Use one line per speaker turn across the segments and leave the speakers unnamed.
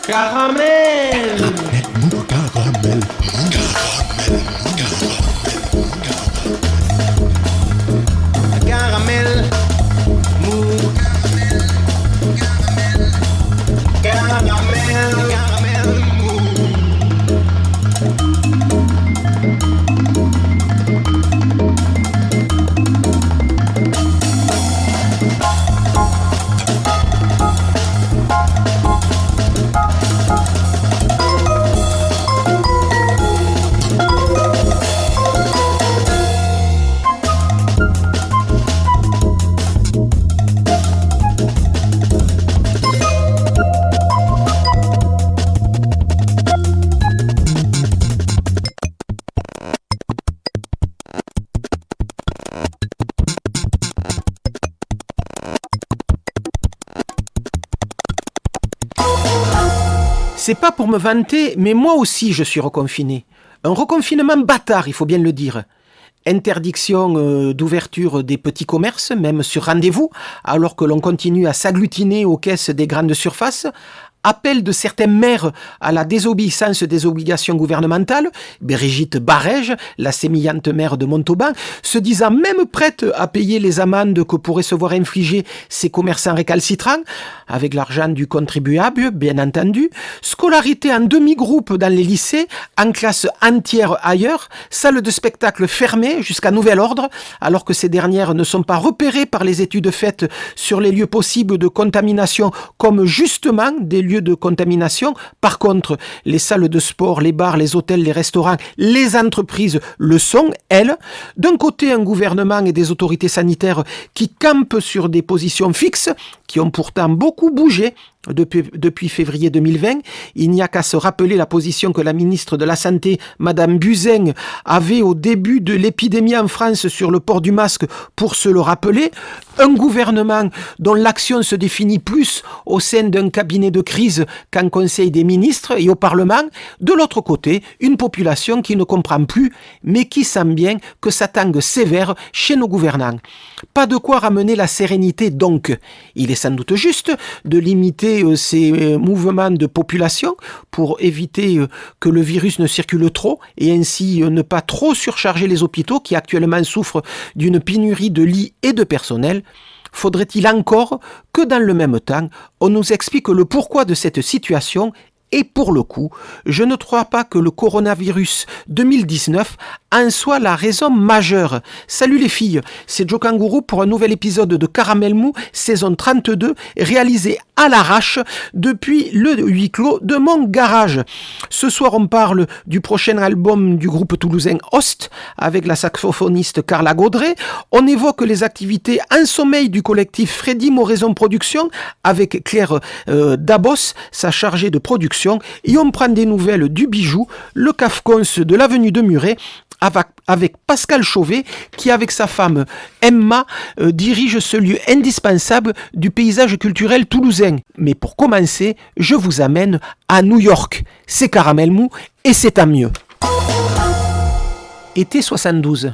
Caramel.
Caramel.
Caramel. Mou. Caramel. Caramel. Mou.
C'est pas pour me vanter, mais moi aussi je suis reconfiné. Un reconfinement bâtard, il faut bien le dire. Interdiction d'ouverture des petits commerces, même sur rendez-vous, alors que l'on continue à s'agglutiner aux caisses des grandes surfaces. Appel de certains maires à la désobéissance des obligations gouvernementales, Brigitte Barège, la sémillante maire de Montauban, se disant même prête à payer les amendes que pourraient se voir infliger ces commerçants récalcitrants, avec l'argent du contribuable, bien entendu, scolarité en demi-groupe dans les lycées, en classe entière ailleurs, salle de spectacle fermée jusqu'à nouvel ordre, alors que ces dernières ne sont pas repérées par les études faites sur les lieux possibles de contamination comme justement des lieux de contamination. Par contre, les salles de sport, les bars, les hôtels, les restaurants, les entreprises le sont, elles. D'un côté, un gouvernement et des autorités sanitaires qui campent sur des positions fixes, qui ont pourtant beaucoup bougé depuis février 2020. Il n'y a qu'à se rappeler la position que la ministre de la Santé, Madame Buzyn, avait au début de l'épidémie en France sur le port du masque pour se le rappeler. Un gouvernement dont l'action se définit plus au sein d'un cabinet de crise qu'en Conseil des ministres et au Parlement. De l'autre côté, une population qui ne comprend plus, mais qui sent bien que ça tangue sévère chez nos gouvernants. Pas de quoi ramener la sérénité donc. Il est sans doute juste de limiter ces mouvements de population pour éviter que le virus ne circule trop et ainsi ne pas trop surcharger les hôpitaux qui actuellement souffrent d'une pénurie de lits et de personnel. Faudrait-il encore que dans le même temps, on nous explique le pourquoi de cette situation? Et pour le coup, je ne crois pas que le coronavirus 2019 en soit la raison majeure. Salut les filles, c'est Joe Kangourou pour un nouvel épisode de Caramel Mou, saison 32, réalisé à l'arrache depuis le huis clos de mon garage. Ce soir, on parle du prochain album du groupe toulousain Host, avec la saxophoniste Carla Gaudret. On évoque les activités en sommeil du collectif Freddy Moraison Production, avec Claire Dabos, sa chargée de production. Et on prend des nouvelles du bijou, le Cafcons de l'avenue de Muret, avec Pascal Chauvet, qui avec sa femme Emma dirige ce lieu indispensable du paysage culturel toulousain. Mais pour commencer, je vous amène à New York. C'est Caramel Mou et c'est tant mieux. Été 72.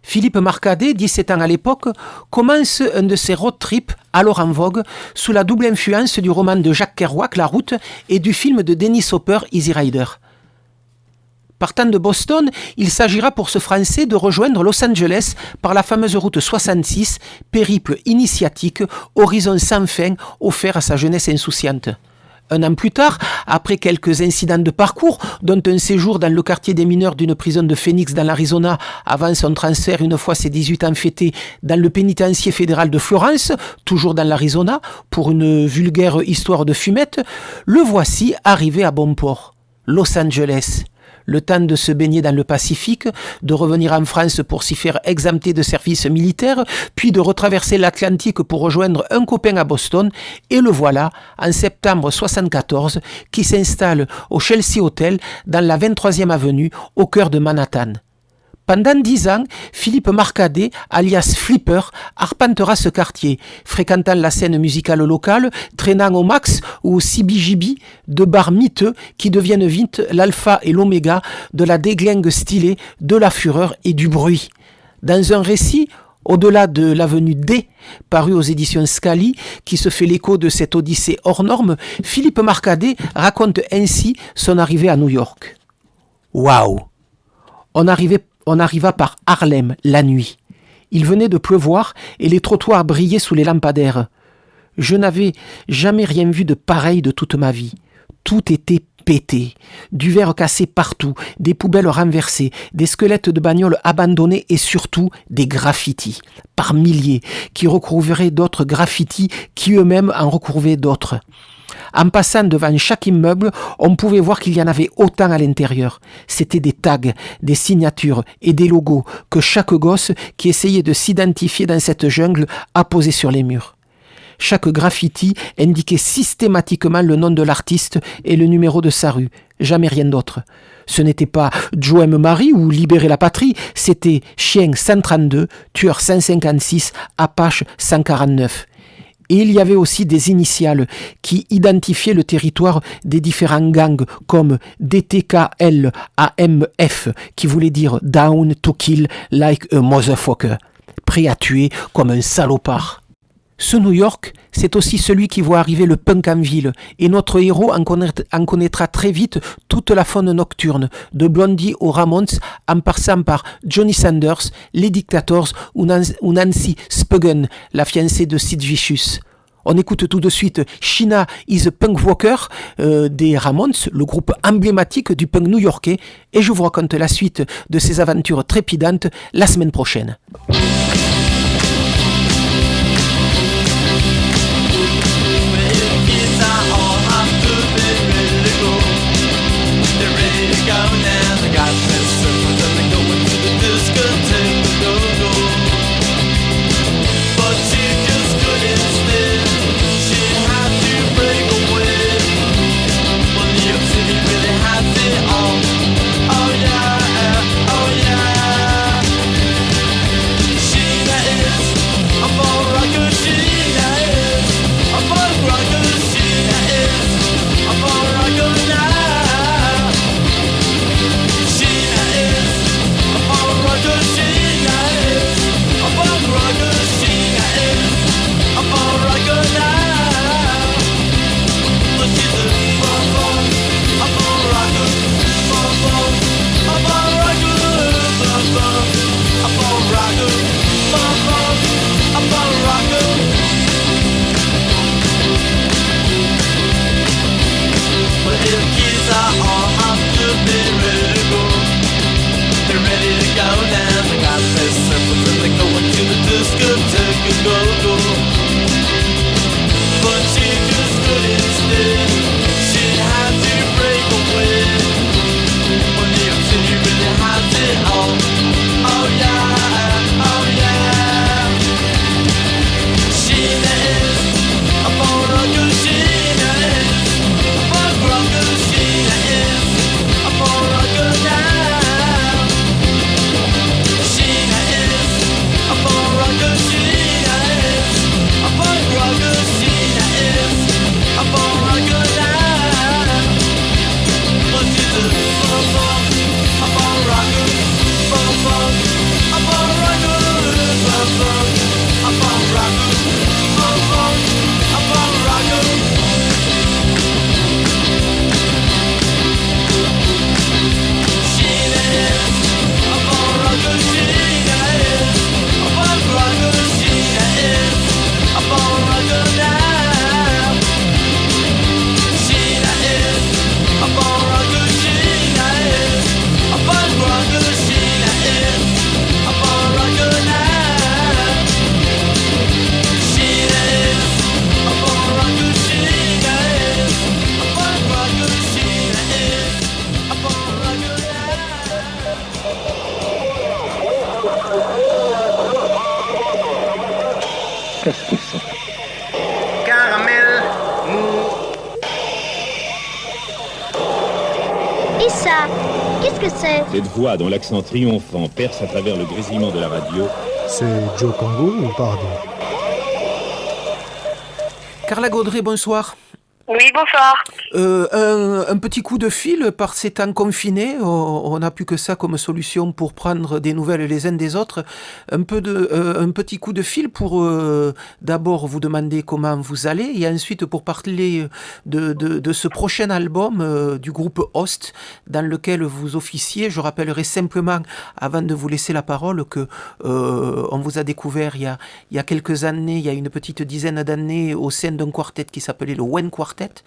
Philippe Marcadet, 17 ans à l'époque, commence un de ses road trips alors en vogue sous la double influence du roman de Jacques Kerouac, La Route, et du film de Dennis Hopper, Easy Rider. Partant de Boston, il s'agira pour ce Français de rejoindre Los Angeles par la fameuse route 66, périple initiatique, horizon sans fin offert à sa jeunesse insouciante. Un an plus tard, après quelques incidents de parcours, dont un séjour dans le quartier des mineurs d'une prison de Phoenix dans l'Arizona, avant son transfert une fois ses 18 ans fêtés dans le pénitencier fédéral de Florence, toujours dans l'Arizona, pour une vulgaire histoire de fumette, le voici arrivé à bon port, Los Angeles. Le temps de se baigner dans le Pacifique, de revenir en France pour s'y faire exempter de service militaire, puis de retraverser l'Atlantique pour rejoindre un copain à Boston, et le voilà, en septembre 74, qui s'installe au Chelsea Hotel dans la 23e avenue, au cœur de Manhattan. Pendant 10 ans, Philippe Marcadet, alias Flipper, arpentera ce quartier, fréquentant la scène musicale locale, traînant au max ou au CBGB, de bars miteux qui deviennent vite l'alpha et l'oméga de la déglingue stylée, de la fureur et du bruit. Dans un récit Au-delà de l'avenue D, paru aux éditions Scali, qui se fait l'écho de cette odyssée hors norme, Philippe Marcadet raconte ainsi son arrivée à New York. Waouh! On arriva par Harlem la nuit. Il venait de pleuvoir et les trottoirs brillaient sous les lampadaires. Je n'avais jamais rien vu de pareil de toute ma vie. Tout était pété, du verre cassé partout, des poubelles renversées, des squelettes de bagnoles abandonnés et surtout des graffitis, par milliers, qui recouvraient d'autres graffitis qui eux-mêmes en recouvraient d'autres. En passant devant chaque immeuble, on pouvait voir qu'il y en avait autant à l'intérieur. C'étaient des tags, des signatures et des logos que chaque gosse qui essayait de s'identifier dans cette jungle apposait sur les murs. Chaque graffiti indiquait systématiquement le nom de l'artiste et le numéro de sa rue, jamais rien d'autre. Ce n'était pas Joe M. Marie ou Libérer la patrie, c'était Chien 132, Tueur 156, Apache 149. Et il y avait aussi des initiales qui identifiaient le territoire des différents gangs comme DTKL AMF, qui voulait dire Down to Kill Like a Motherfucker, prêt à tuer comme un salopard. Ce New York, c'est aussi celui qui voit arriver le punk en ville, et notre héros en connaîtra très vite toute la faune nocturne, de Blondie aux Ramones, en passant par Johnny Sanders, les Dictators ou Nancy Spuggen, la fiancée de Sid Vicious. On écoute tout de suite Sheena is a Punk Walker des Ramones, le groupe emblématique du punk new-yorkais, et je vous raconte la suite de ces aventures trépidantes la semaine prochaine.
Caramel mou.
Et ça, qu'est-ce que c'est?
Cette voix dont l'accent triomphant perce à travers le grésillement de la radio.
C'est Joe Congo ou pardon?
Carla Gaudret, bonsoir.
Oui, bonsoir.
Un petit coup de fil par ces temps confinés. On n'a plus que ça comme solution pour prendre des nouvelles les uns des autres. Un petit coup de fil pour d'abord vous demander comment vous allez et ensuite pour parler de ce prochain album du groupe Host dans lequel vous officiez. Je rappellerai simplement, avant de vous laisser la parole, que on vous a découvert il y a quelques années, il y a une petite dizaine d'années, au sein d'un quartet qui s'appelait le Wen Quartet,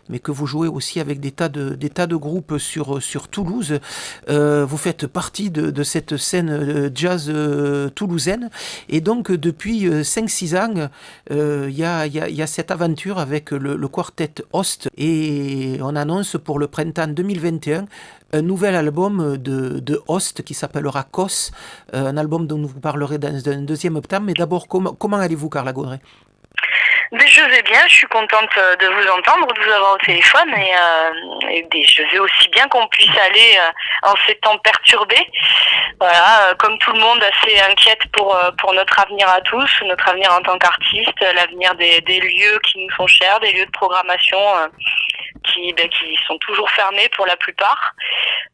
mais que vous jouez aussi avec des tas de groupes sur Toulouse. Vous faites partie de cette scène jazz toulousaine. Et donc, depuis 5-6 ans, il y a cette aventure avec le quartet Host. Et on annonce pour le printemps 2021 un nouvel album de Host qui s'appellera Kos, un album dont vous parlerez dans un deuxième temps. Mais d'abord, comment allez-vous, Carla Gaudret?
Mais je vais bien, je suis contente de vous entendre, de vous avoir au téléphone et je vais aussi bien qu'on puisse aller en ces temps perturbés. Voilà, comme tout le monde, assez inquiète pour notre avenir à tous, notre avenir en tant qu'artiste, l'avenir des lieux qui nous sont chers, des lieux de programmation qui sont toujours fermés pour la plupart.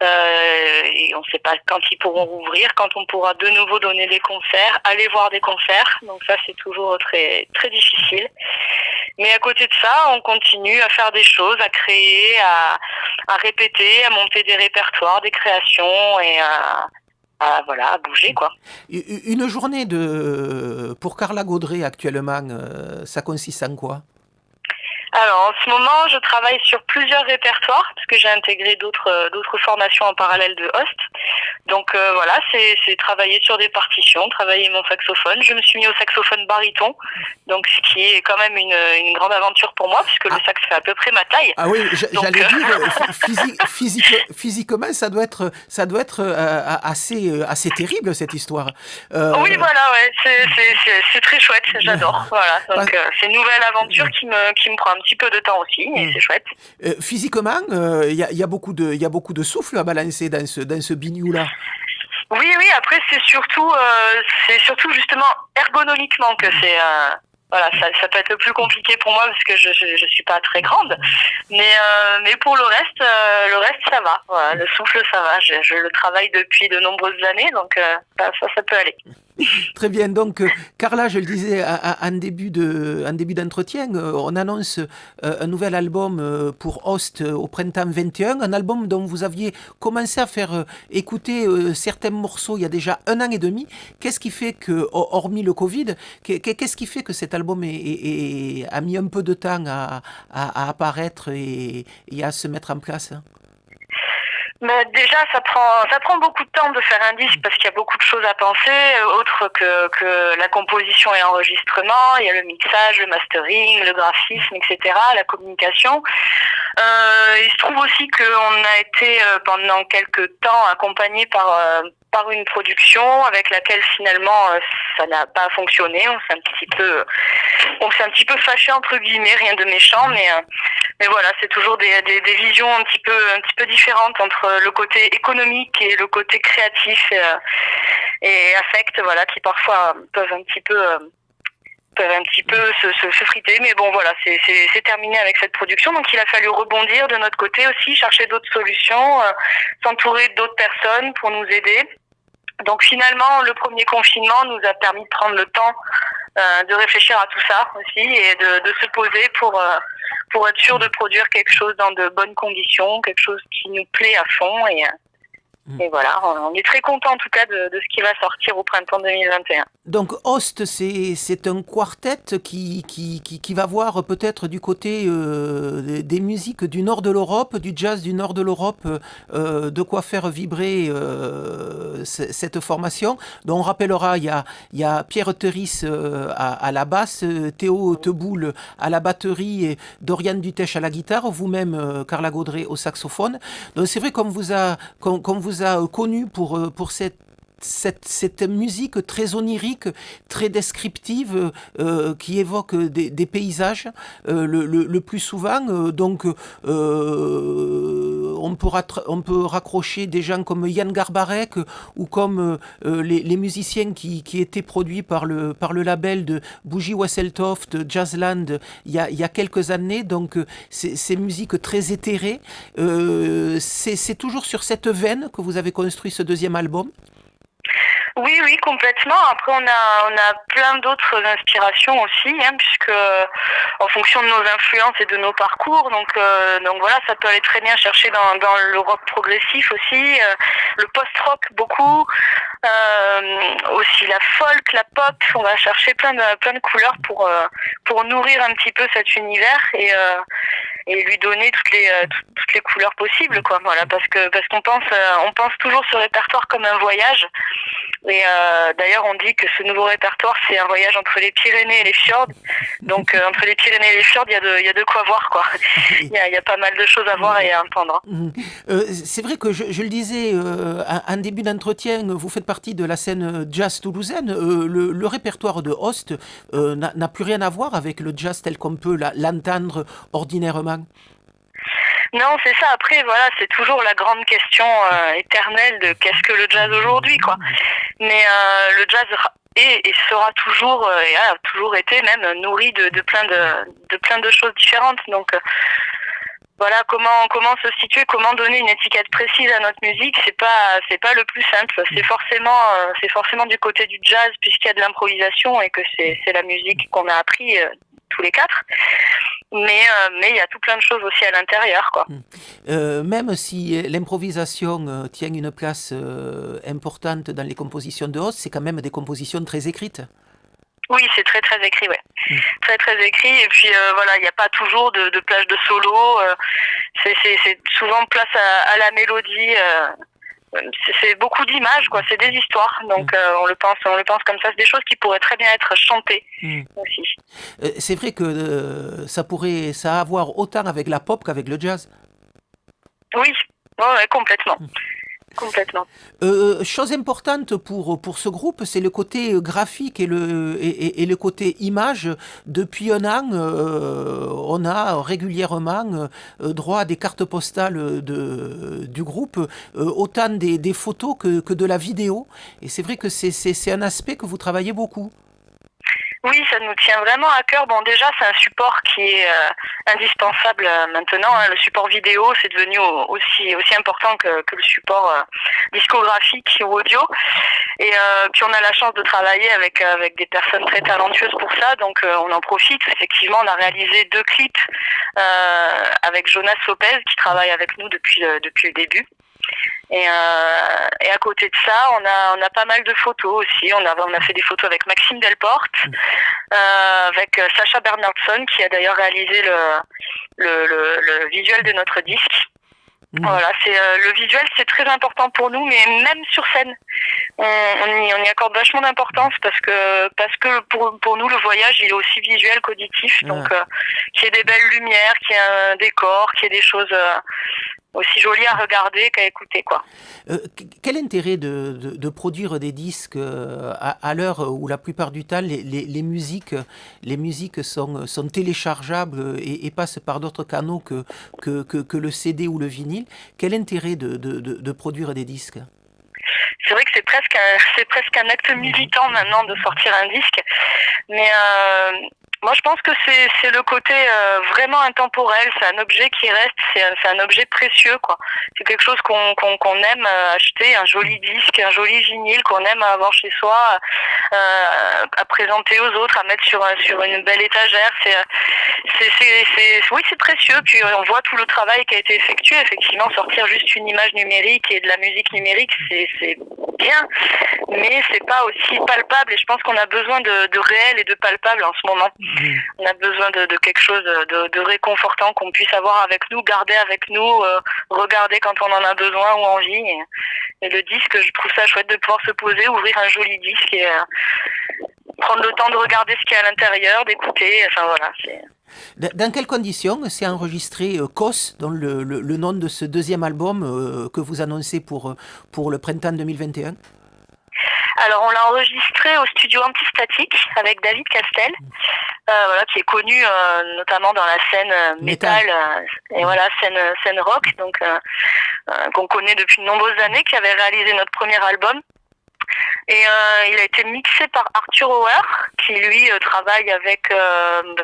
Et on ne sait pas quand ils pourront rouvrir, quand on pourra de nouveau donner des concerts, aller voir des concerts. Donc ça, c'est toujours très, très difficile. Mais à côté de ça, on continue à faire des choses, à créer, à répéter, à monter des répertoires, des créations et à bouger, quoi.
Une journée pour Carla Gaudret actuellement, ça consiste en quoi?
Alors, en ce moment, je travaille sur plusieurs répertoires parce que j'ai intégré d'autres formations en parallèle de Host. Donc voilà, c'est travailler sur des partitions, travailler mon saxophone. Je me suis mis au saxophone baryton, donc ce qui est quand même une grande aventure pour moi puisque le sax fait à peu près ma taille.
Ah oui, j'allais dire physiquement, ça doit être assez terrible cette histoire.
Oui, voilà, ouais, c'est très chouette, j'adore. Voilà, donc c'est une nouvelle aventure qui me prend un petit peu de temps aussi, et c'est chouette.
Physiquement, il y a beaucoup de souffle à balancer dans ce biniou-là.
Oui, après c'est surtout justement ergonomiquement que c'est voilà, ça peut être le plus compliqué pour moi parce que je suis pas très grande, mais pour le reste ça va. Voilà, le souffle ça va. Je le travaille depuis de nombreuses années, donc ça peut aller.
Très bien. Donc, Carla, je le disais en début d'entretien, on annonce un nouvel album pour Host au printemps 21, un album dont vous aviez commencé à faire écouter certains morceaux il y a déjà 1 an et demi. Qu'est-ce qui fait que, hormis le Covid, qu'est-ce qui fait que cet album a mis un peu de temps à apparaître et à se mettre en place?
Mais déjà, ça prend beaucoup de temps de faire un disque parce qu'il y a beaucoup de choses à penser, autre que la composition et l'enregistrement. Il y a le mixage, le mastering, le graphisme, etc., la communication. Il se trouve aussi qu'on a été pendant quelques temps accompagné par une production avec laquelle finalement ça n'a pas fonctionné. On s'est un petit peu fâché entre guillemets, rien de méchant, mais voilà, c'est toujours des visions un petit peu différentes entre le côté économique et le côté créatif et affect, voilà, qui parfois peuvent un petit peu se friter, mais bon voilà, c'est terminé avec cette production, donc il a fallu rebondir de notre côté aussi, chercher d'autres solutions, s'entourer d'autres personnes pour nous aider. Donc finalement, le premier confinement nous a permis de prendre le temps de réfléchir à tout ça aussi et de se poser pour être sûr de produire quelque chose dans de bonnes conditions, quelque chose qui nous plaît à fond et voilà, on est très content en tout cas de ce qui va sortir au printemps 2021.
Donc Host, c'est un quartet qui va voir peut-être du côté des musiques du nord de l'Europe, du jazz du nord de l'Europe, de quoi faire vibrer cette formation. Donc on rappellera, il y a Pierre Teris à la basse, Théo Teboul à la batterie et Dorian Dutèche à la guitare, vous-même Carla Gaudret au saxophone. Donc c'est vrai qu'on vous a connu pour cette musique très onirique, très descriptive, qui évoque des paysages le plus souvent. Donc, on peut raccrocher des gens comme Yann Garbarek ou comme les musiciens qui étaient produits par le label de Bougie Wasseltoft, Jazzland, il y a quelques années. Donc, ces musiques très éthérées. C'est toujours sur cette veine que vous avez construit ce deuxième album?
Oui, complètement. Après, on a plein d'autres inspirations aussi, puisque en fonction de nos influences et de nos parcours, donc voilà, ça peut aller très bien chercher dans le rock progressif aussi, le post-rock beaucoup, aussi la folk, la pop. On va chercher plein de couleurs pour nourrir un petit peu cet univers et lui donner toutes les couleurs possibles, quoi. Voilà, parce qu'on pense toujours ce répertoire comme un voyage. Et d'ailleurs, on dit que ce nouveau répertoire, c'est un voyage entre les Pyrénées et les fjords. Donc, entre les Pyrénées et les fjords, il y a de quoi voir, quoi. Il y a pas mal de choses à voir et à entendre.
C'est vrai que je le disais en début d'entretien, vous faites partie de la scène jazz toulousaine. Le répertoire de Host n'a plus rien à voir avec le jazz tel qu'on peut l'entendre ordinairement.
Non, c'est ça. Après, voilà, c'est toujours la grande question éternelle de qu'est-ce que le jazz aujourd'hui, quoi. Mais le jazz est et sera toujours et a toujours été même nourri de plein de choses différentes. Donc voilà, comment se situer, comment donner une étiquette précise à notre musique, c'est pas le plus simple. C'est forcément du côté du jazz puisqu'il y a de l'improvisation et que c'est la musique qu'on a appris tous les quatre. Mais il y a tout plein de choses aussi à l'intérieur, quoi.
Même si l'improvisation tient une place importante dans les compositions de Host, c'est quand même des compositions très écrites.
Oui, c'est très très écrit, ouais. Très très écrit. Et puis voilà, il n'y a pas toujours de plage de solo. C'est souvent place à la mélodie. C'est beaucoup d'images, quoi. C'est des histoires. Donc on le pense comme ça. C'est des choses qui pourraient très bien être chantées aussi.
C'est vrai que ça a à voir autant avec la pop qu'avec le jazz.
Oui, ouais, complètement. Complètement.
Chose importante pour ce groupe, c'est le côté graphique et le côté image. Depuis un an, on a régulièrement droit à des cartes postales du groupe, autant des photos que de la vidéo. Et c'est vrai que c'est un aspect que vous travaillez beaucoup.
Oui, ça nous tient vraiment à cœur. Bon, déjà, c'est un support qui est indispensable maintenant. Le support vidéo, c'est devenu aussi important que le support discographique ou audio. Et puis, on a la chance de travailler avec des personnes très talentueuses pour ça. Donc, on en profite. Effectivement, on a réalisé 2 clips avec Jonas Lopez, qui travaille avec nous depuis le début. Et à côté de ça, on a pas mal de photos aussi. On a fait des photos avec Maxime Delporte, avec Sacha Bernardson, qui a d'ailleurs réalisé le visuel de notre disque. Voilà, le visuel, c'est très important pour nous, mais même sur scène, on y accorde vachement d'importance parce que pour nous, le voyage, il est aussi visuel qu'auditif. Donc, qu'il y ait des belles lumières, qu'il y ait un décor, qu'il y ait des choses aussi jolies à regarder qu'à écouter, quoi.
Quel intérêt de produire des disques à l'heure où la plupart du temps les musiques sont téléchargeables et passent par d'autres canaux que le CD ou le vinyle? Quel intérêt de produire des disques?
C'est vrai que c'est presque un acte militant maintenant de sortir un disque, mais moi je pense que c'est le côté vraiment intemporel. C'est un objet qui reste, c'est un objet précieux, quoi. C'est quelque chose qu'on aime acheter, un joli disque, un joli vinyle qu'on aime avoir chez soi, à présenter aux autres, à mettre sur une belle étagère. Oui, c'est précieux. Puis on voit tout le travail qui a été effectué. Effectivement, sortir juste une image numérique et de la musique numérique, c'est bien, mais c'est pas aussi palpable. Et je pense qu'on a besoin de réel et de palpable en ce moment. On a besoin de quelque chose de réconfortant qu'on puisse avoir avec nous, garder avec nous, regarder quand on en a besoin ou envie. Et le disque, je trouve ça chouette de pouvoir se poser, ouvrir un joli disque et prendre le temps de regarder ce qu'il y a à l'intérieur, d'écouter. Enfin voilà.
Dans quelles conditions s'est enregistré COS, dont le nom de ce deuxième album que vous annoncez pour le printemps 2021?
Alors, on l'a enregistré au studio Antistatique avec David Castel, voilà, qui est connu notamment dans la scène métal et voilà, scène rock, donc qu'on connaît depuis de nombreuses années, qui avait réalisé notre premier album. Et il a été mixé par Arthur Auer, qui lui travaille avec,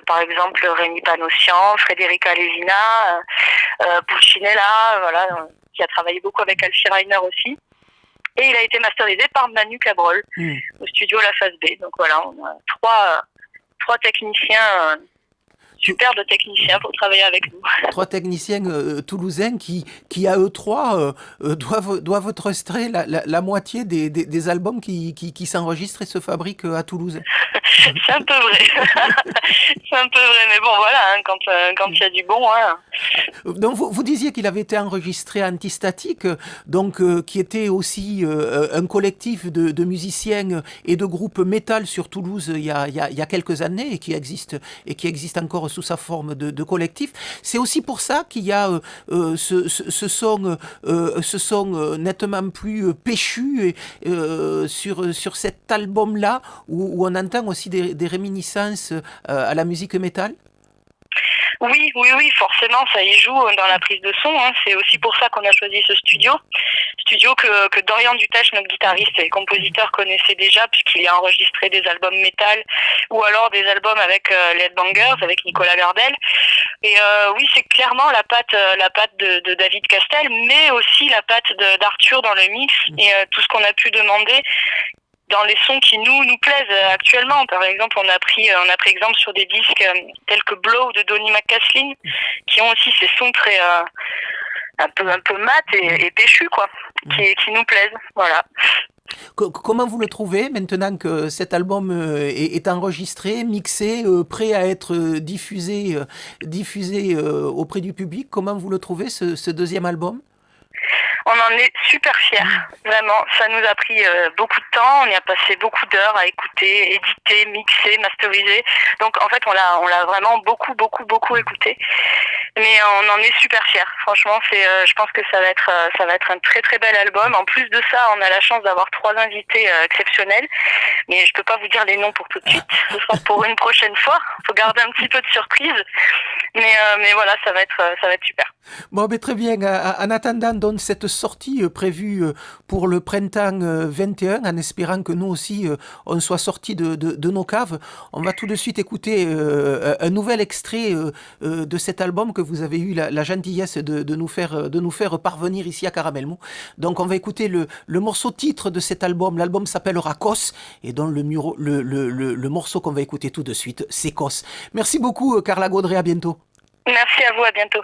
par exemple, Rémi Panossian, Frédérica Lesina, Pulcinella, voilà, qui a travaillé beaucoup avec Alfie Reiner aussi. Et il a été masterisé par Manu Cabrol au studio La Phase B. Donc voilà, on a trois techniciens, superbes techniciens pour travailler avec nous.
3 techniciens toulousains qui à eux 3 doivent enregistrer la moitié des albums qui s'enregistrent et se fabriquent à Toulouse.
C'est un peu vrai. C'est un peu vrai, mais bon voilà, hein, quand il y a du bon. Hein.
Donc vous disiez qu'il avait été enregistré à Antistatique, donc qui était aussi un collectif de musiciens et de groupes métal sur Toulouse il y a quelques années et qui existe encore sous sa forme de collectif. C'est aussi pour ça qu'il y a ce son nettement plus péchu sur cet album-là où on entend aussi des réminiscences à la musique métal.
Oui, forcément, ça y joue dans la prise de son. Hein. C'est aussi pour ça qu'on a choisi ce studio que Dorian Dutèche, notre guitariste et compositeur, connaissait déjà puisqu'il a enregistré des albums métal ou alors des albums avec les Headbangers, avec Nicolas Gardel. Et oui, c'est clairement la patte de David Castel, mais aussi la patte d'Arthur dans le mix et tout ce qu'on a pu demander dans les sons qui nous plaisent actuellement. Par exemple, on a pris exemple sur des disques tels que Blow de Donny McCaslin, qui ont aussi ces sons très un peu mat et péchus, quoi, qui nous plaisent. Voilà.
Comment vous le trouvez maintenant que cet album est enregistré, mixé, prêt à être diffusé auprès du public? Comment vous le trouvez, ce deuxième album?
On en est super fiers, vraiment. Ça nous a pris beaucoup de temps. On y a passé beaucoup d'heures à écouter, éditer, mixer, masteriser. Donc en fait, on l'a vraiment beaucoup écouté. Mais on en est super fiers. Franchement, je pense que ça va être un très très bel album. En plus de ça, on a la chance d'avoir 3 invités exceptionnels. Mais je peux pas vous dire les noms pour tout de suite. Ce sera pour une prochaine fois. Faut garder un petit peu de surprise. Mais voilà, ça va être super.
Bon, mais très bien. En attendant donc cette sortie prévue pour le printemps 21, en espérant que nous aussi on soit sortis de nos caves, on va tout de suite écouter un nouvel extrait de cet album que vous avez eu la gentillesse de nous faire parvenir ici à Caramelmou. Donc on va écouter le morceau titre de cet album. L'album s'appelle Racos et donc le morceau qu'on va écouter tout de suite, c'est Cos. Merci beaucoup Carla Gaudret, à bientôt.
Merci à vous, à bientôt.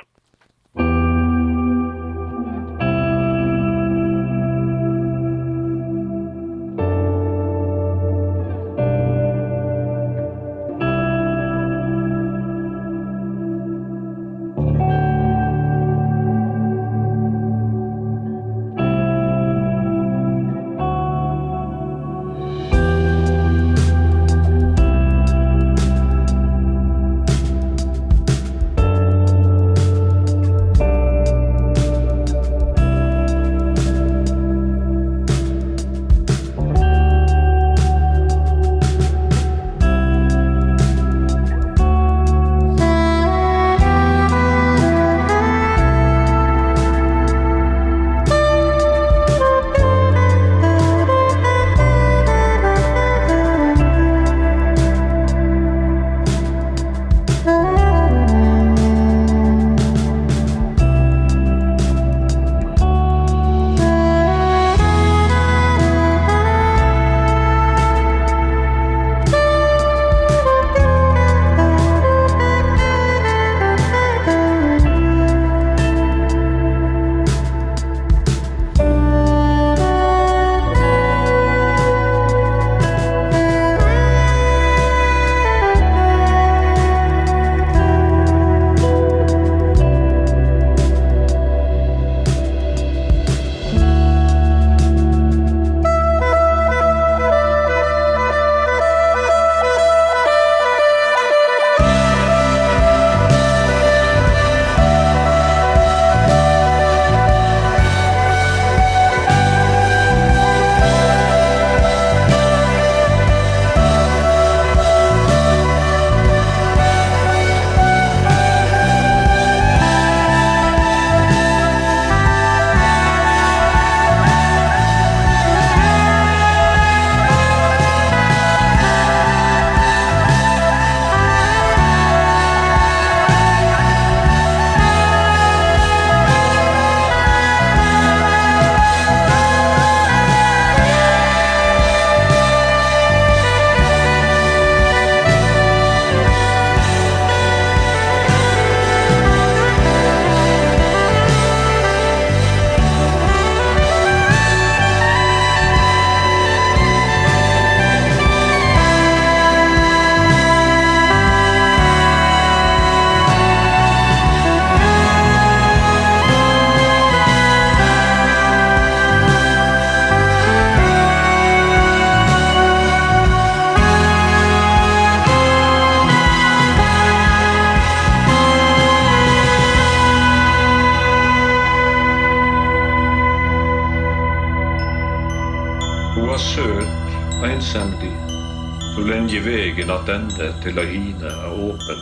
Finge vägen att ända till att hinna är öppen.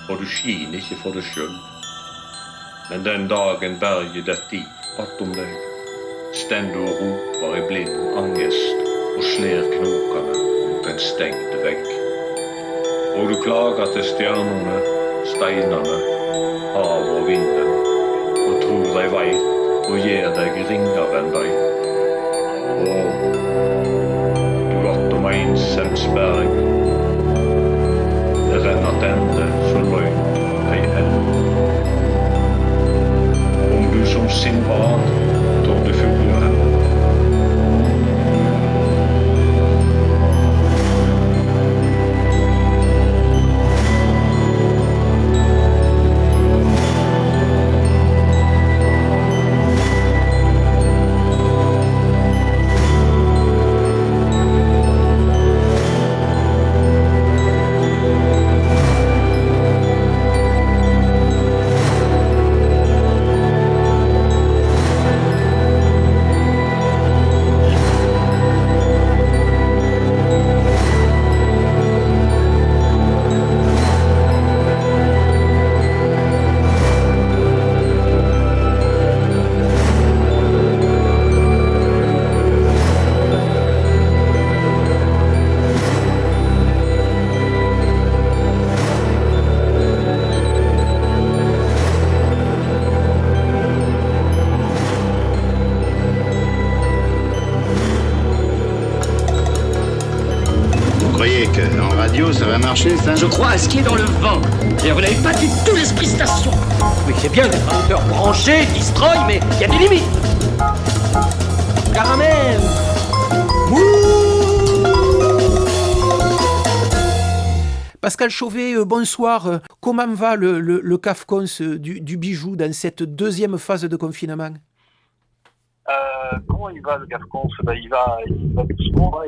Och du skin inte för dig själv. Men den dagen berget det i bakom dig. Ständ och ropar i blind angest och sler knokarna mot en stängd vägg. Och du klagar till stjärnorna, steinarna, hav och vinden och tror dig veit och ger dig ringare än dig. Och du gått om Einsensberg. Det rennat ände så långt dig eld. Om du som Sinbad tog det fuglen.
En radio, ça va marcher, ça?
Je crois à ce qui est dans le vent. Et vous n'avez pas du tout l'esprit station.
Oui, c'est bien d'être un moteur branché, destroy, mais il y a des limites. Caramel.
Pascal Chauvet, bonsoir. Comment va le CAFCONS du bijou dans cette deuxième phase de confinement?
Comment il va le CAFCONS? Il va doucement,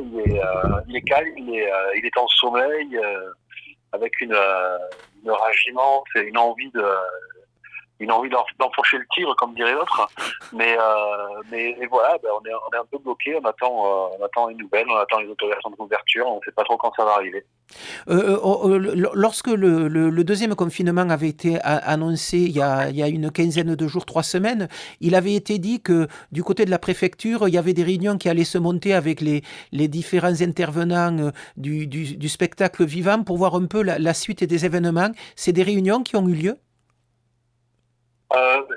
il est calme, il est en sommeil, avec une rage immense et une envie d'enfourcher le tigre, comme dirait l'autre. Mais voilà, on est un peu bloqué, on attend une nouvelle, on attend les autorisations d'ouverture, on ne sait pas trop quand ça va arriver.
Lorsque le deuxième confinement avait été annoncé il y a une quinzaine de jours, 3 semaines, il avait été dit que du côté de la préfecture, il y avait des réunions qui allaient se monter avec les différents intervenants du spectacle vivant pour voir un peu la suite des événements. C'est des réunions qui ont eu lieu?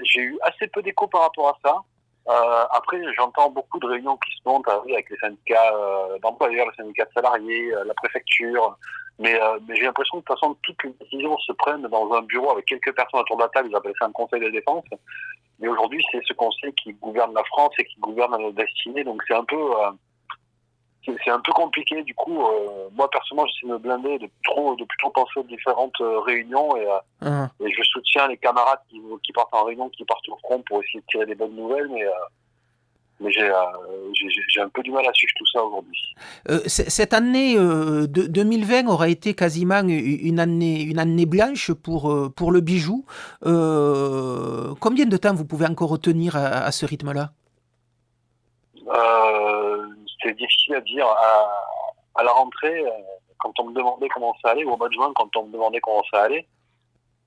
J'ai eu assez peu d'écho par rapport à ça. Après, j'entends beaucoup de réunions qui se montent avec les syndicats d'employeurs, les syndicats de salariés, la préfecture. Mais j'ai l'impression que de toute façon, toutes les décisions se prennent dans un bureau avec quelques personnes autour de la table. Ils appellent ça un conseil de défense. Mais aujourd'hui, c'est ce conseil qui gouverne la France et qui gouverne notre destinée. Donc c'est un peu compliqué. Du coup, moi personnellement, j'essaie de me blinder, de plus trop penser aux différentes réunions et je soutiens les camarades qui partent en réunion, qui partent au front pour essayer de tirer des bonnes nouvelles, mais j'ai un peu du mal à suivre tout ça aujourd'hui.
Cette année 2020 aura été quasiment une année blanche pour le bijou. Combien de temps vous pouvez encore retenir à ce rythme-là?
C'est difficile à dire. À la rentrée, quand on me demandait comment ça allait, ou au mois de juin, quand on me demandait comment ça allait,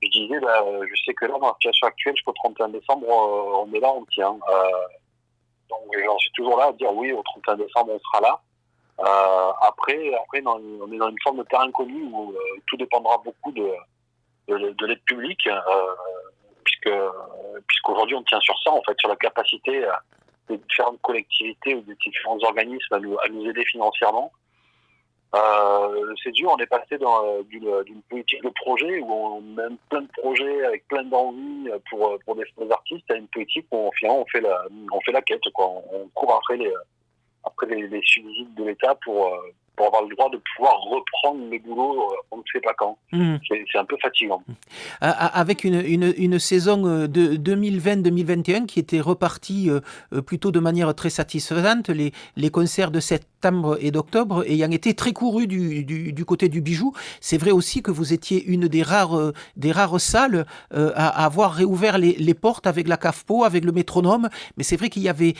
je disais, je sais que là, dans la situation actuelle, jusqu'au 31 décembre, on est là, on tient. Donc j'en suis toujours là à dire oui, au 31 décembre, on sera là. Après, on est dans une forme de terrain inconnu où tout dépendra beaucoup de l'aide publique, puisqu'aujourd'hui, on tient sur ça, en fait, sur la capacité des différentes collectivités ou des différents organismes à nous aider financièrement. C'est dur, on est passé d'une politique de projet où on mène plein de projets avec plein d'envie pour des artistes à une politique où finalement on fait la quête, quoi. On court après les subsides de l'État pour avoir le droit de pouvoir reprendre le boulot on ne sait pas quand. C'est un peu fatigant.
Avec une saison de 2020-2021 qui était repartie plutôt de manière très satisfaisante, les concerts de septembre et d'octobre ayant été très couru du côté du bijou. C'est vrai aussi que vous étiez une des rares salles à avoir réouvert les portes avec la CAFPO, avec le métronome. Mais c'est vrai qu'il y avait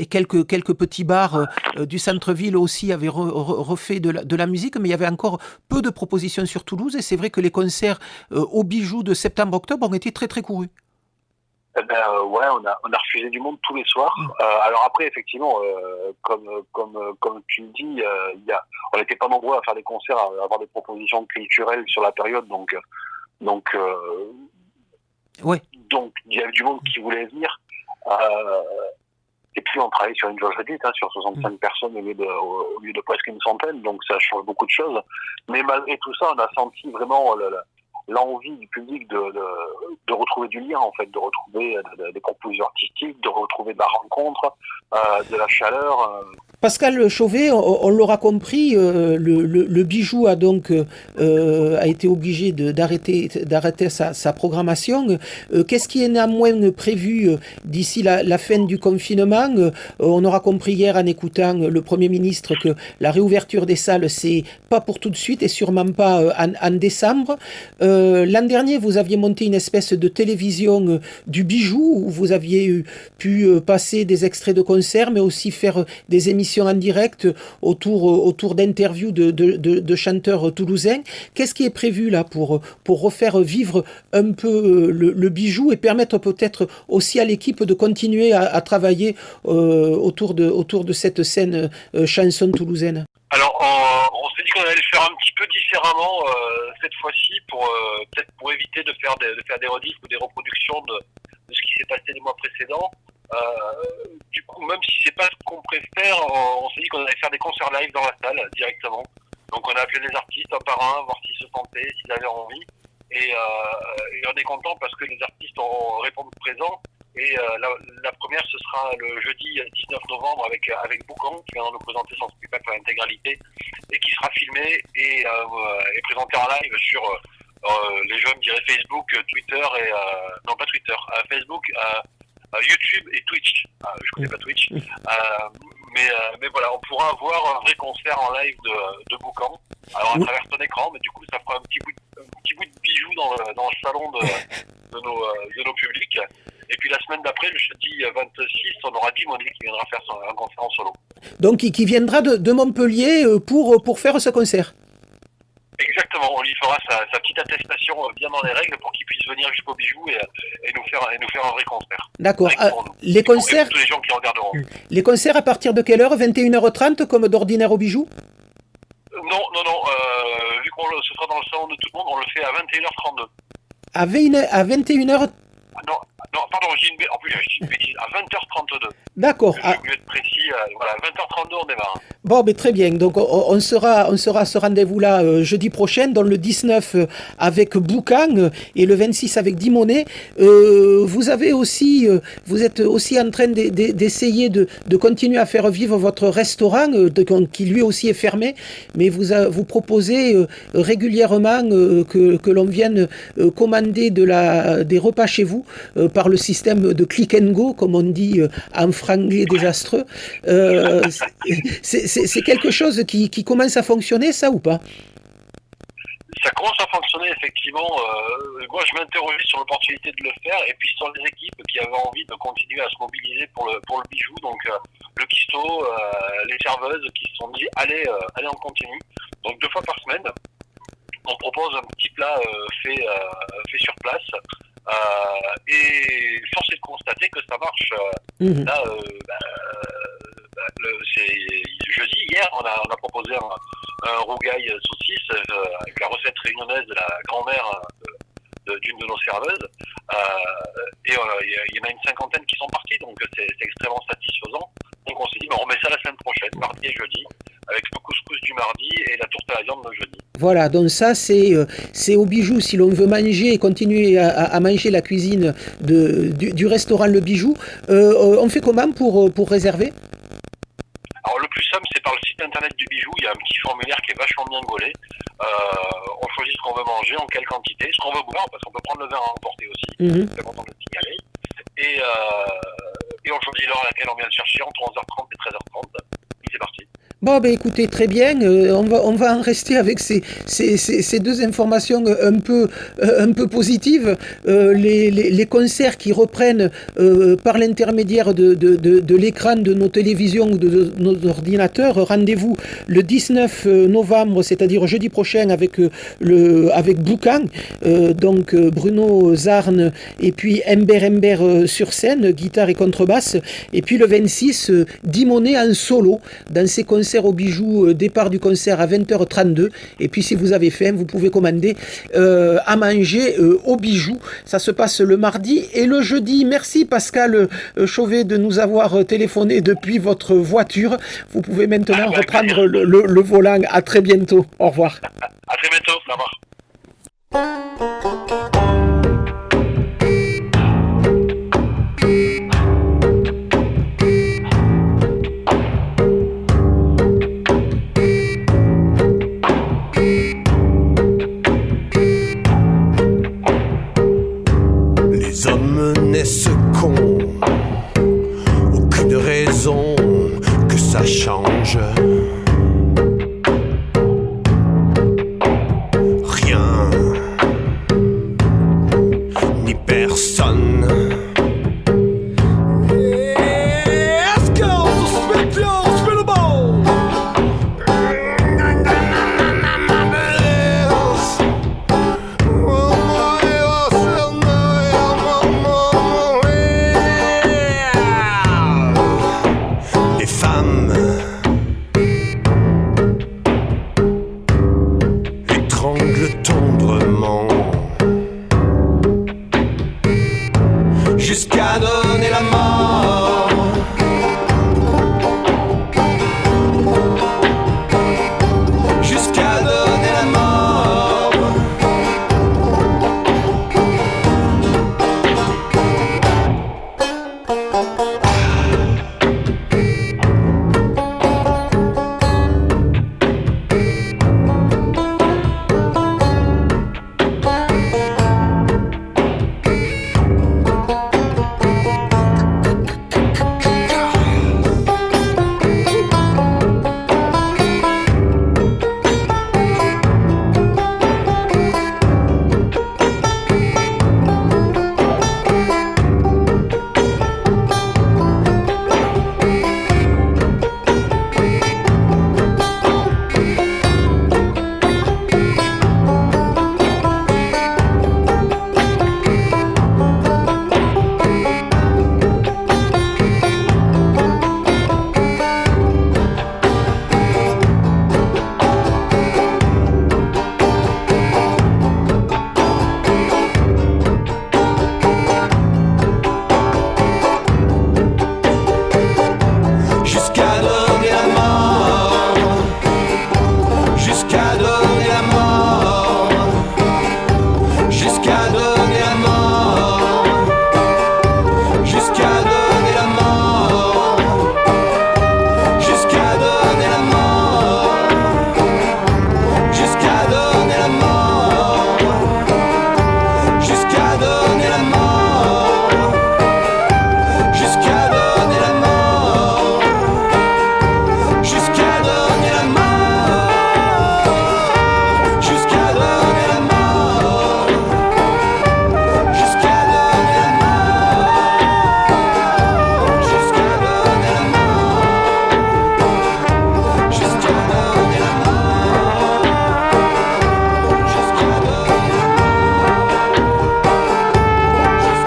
quelques petits bars du centre-ville aussi avaient refait de la musique, mais il y avait encore peu de propositions sur Toulouse. Et c'est vrai que les concerts au bijou de septembre-octobre ont été très très courus.
Ouais, on a refusé du monde tous les soirs. Alors après, effectivement, comme tu le dis, on n'était pas nombreux à faire des concerts, à avoir des propositions culturelles sur la période, donc
ouais.
Donc il y avait du monde qui voulait venir. Et puis on travaille sur une jauge réduite, sur 65 personnes au lieu de presque une centaine, donc ça change beaucoup de choses. Mais malgré tout ça, on a senti vraiment l'envie du public de retrouver du lien, en fait, de retrouver des compositions artistiques, de retrouver de la rencontre, de la chaleur.
Pascal Chauvet, on l'aura compris, le bijou a donc été obligé d'arrêter sa programmation. Qu'est-ce qui est néanmoins prévu d'ici la fin du confinement? On aura compris hier en écoutant le Premier ministre que la réouverture des salles, c'est pas pour tout de suite et sûrement pas en décembre. L'an dernier, vous aviez monté une espèce de télévision du bijou où vous aviez pu passer des extraits de concerts, mais aussi faire des émissions en direct autour d'interviews de chanteurs toulousains. Qu'est-ce qui est prévu là pour refaire vivre un peu le bijou et permettre peut-être aussi à l'équipe de continuer à travailler autour de cette scène chanson toulousaine?
Alors, on s'est dit qu'on allait le faire un petit peu différemment cette fois-ci peut-être pour éviter de faire des rediffs ou des reproductions de ce qui s'est passé les mois précédents. Du coup, même si c'est pas ce qu'on préfère, on s'est dit qu'on allait faire des concerts live dans la salle directement. Donc on a appelé les artistes un par un, voir s'ils se sentaient, s'ils avaient envie. Et on est content parce que les artistes ont répondu présent. Et la première, ce sera le jeudi 19 novembre avec Boucan, qui viendra nous présenter son spectacle à l'intégralité et qui sera filmé et présenté en live sur les jeunes diraient Facebook, Twitter et non pas Twitter, Facebook, YouTube et Twitch. Je connais pas Twitch, mais voilà, on pourra avoir un vrai concert en live de Boucan. Alors à travers ton écran, mais du coup ça fera un petit bout de bijou dans le salon de nos publics. Et puis la semaine d'après, le jeudi 26, on aura Timoné qui viendra faire un concert en solo.
Donc qui viendra de Montpellier pour faire ce concert.
Exactement, on lui fera sa petite attestation bien dans les règles pour qu'il puisse venir jusqu'au bijou et nous faire un vrai concert.
D'accord. Les concerts.
Tous les gens qui regarderont.
Les concerts à partir de quelle heure? 21h30 comme d'ordinaire au bijou?
Non. Vu qu'on ce sera dans le salon de tout le monde, on le fait à 21h32.
À 21h.
Non, pardon, j'ai une bêtise. À 20h32.
D'accord.
Je vais être précis. Voilà, 20h32, on démarre.
Bon, mais très bien. Donc, on sera à ce rendez-vous-là jeudi prochain, dans le 19 avec Boucan et le 26 avec Dimonet. Vous êtes aussi en train d'essayer de continuer à faire vivre votre restaurant, qui lui aussi est fermé, mais vous proposez régulièrement que l'on vienne commander des repas chez vous par le système de click and go, comme on dit en franglais désastreux. C'est quelque chose qui commence à fonctionner, ça, ou pas?
Ça commence à fonctionner, effectivement. Moi, je m'interrogeais sur l'opportunité de le faire, et puis sur les équipes qui avaient envie de continuer à se mobiliser pour le bijou. Donc, le cuistot, les serveuses qui se sont dit, allez, on continue. Donc, 2 fois par semaine, on propose un petit plat fait sur place. Et force est de constater que ça marche. Là, c'est jeudi, hier, on a proposé un rougail saucisse avec la recette réunionnaise de la grand-mère d'une de nos serveuses. Et il y en a une 50aine qui sont partis, donc c'est extrêmement satisfaisant. Donc on s'est dit, on remet ça la semaine prochaine, mardi et jeudi, avec le couscous du mardi et la tourte à la viande le jeudi.
Voilà, donc ça c'est au bijou. Si l'on veut manger et continuer à manger la cuisine du restaurant Le Bijou, on fait comment pour réserver?
Alors le plus simple, c'est par le site internet du bijou. Il y a un petit formulaire qui est vachement bien gaulé. On choisit ce qu'on veut manger, en quelle quantité, ce qu'on veut boire, parce qu'on peut prendre le vin à emporter aussi. C'est important de le signaler. Et on choisit l'heure à laquelle on vient le chercher, entre 11h30 et 13h30. Et c'est parti.
Bon, ben écoutez, très bien. On va en rester avec ces deux informations un peu positives. Les concerts qui reprennent par l'intermédiaire de l'écran de nos télévisions ou de nos ordinateurs. Rendez-vous le 19 novembre, c'est-à-dire jeudi prochain, avec Boucan, donc Bruno Zarn et puis Ember sur scène, guitare et contrebasse. Et puis le 26, Dimonet en solo dans ses concerts au Bijou, départ du concert à 20h32. Et puis si vous avez faim, vous pouvez commander à manger au Bijou. Ça se passe le mardi et le jeudi. Merci Pascal Chauvet de nous avoir téléphoné depuis votre voiture. Vous pouvez maintenant reprendre le volant. À très bientôt. Au revoir.
À très bientôt. Au revoir.
Les hommes naissent cons, aucune raison que ça change. Rien, ni personne. Let's go, spin the ball. Les femmes étranglent tendrement jusqu'à donner la mort. Jusqu'à donner la mort. Jusqu'à donner la mort. Jusqu'à donner la mort. Jusqu'à donner la mort. Jusqu'à donner la mort. Jusqu'à donner la mort. Jusqu'à donner la mort. Jusqu'à donner la mort. Jusqu'à donner la mort. Jusqu'à donner la mort. Jusqu'à donner la mort. Jusqu'à donner la mort. Jusqu'à donner la mort. Jusqu'à donner la mort. Jusqu'à donner la